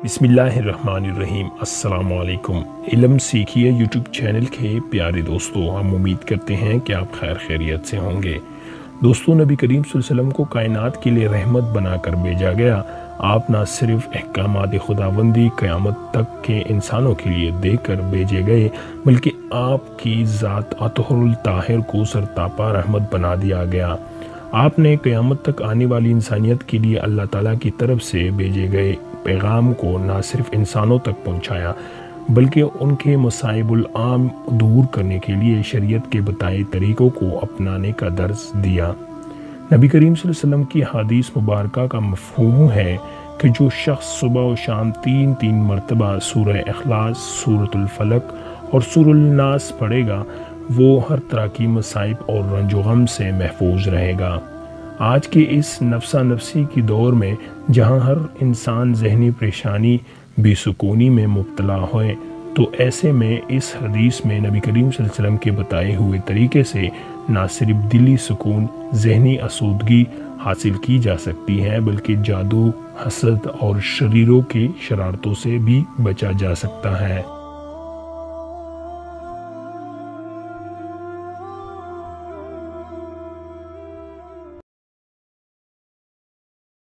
بسم اللہ الرحمن الرحیم۔ السلام علیکم۔ علم سیکھیے یوٹیوب چینل کے پیارے دوستو، ہم امید کرتے ہیں کہ آپ خیر خیریت سے ہوں گے۔ دوستو، نبی کریم صلی اللہ علیہ وسلم کو کائنات کے لیے رحمت بنا کر بھیجا گیا۔ آپ نہ صرف احکامات خداوندی قیامت تک کے انسانوں کے لیے دے کر بھیجے گئے، بلکہ آپ کی ذات اطہر الطاہر کو سرتاپا رحمت بنا دیا گیا۔ آپ نے قیامت تک آنے والی انسانیت کے لیے اللہ تعالیٰ کی طرف سے بھیجے گئے پیغام کو نہ صرف انسانوں تک پہنچایا، بلکہ ان کے مصائب العام دور کرنے کے لیے شریعت کے بتائے طریقوں کو اپنانے کا درس دیا۔ نبی کریم صلی اللہ علیہ وسلم کی حدیث مبارکہ کا مفہوم ہے کہ جو شخص صبح و شام تین مرتبہ سورہ اخلاص، سورۃ الفلق اور سورۃ الناس پڑھے گا، وہ ہر طرح کی مصائب اور رنج و غم سے محفوظ رہے گا۔ آج کے اس نفسا نفسی کی دور میں جہاں ہر انسان ذہنی پریشانی، بے سکونی میں مبتلا ہوئے، تو ایسے میں اس حدیث میں نبی کریم صلی اللہ علیہ وسلم کے بتائے ہوئے طریقے سے نہ صرف دلی سکون، ذہنی آسودگی حاصل کی جا سکتی ہے، بلکہ جادو، حسد اور شریروں کی شرارتوں سے بھی بچا جا سکتا ہے۔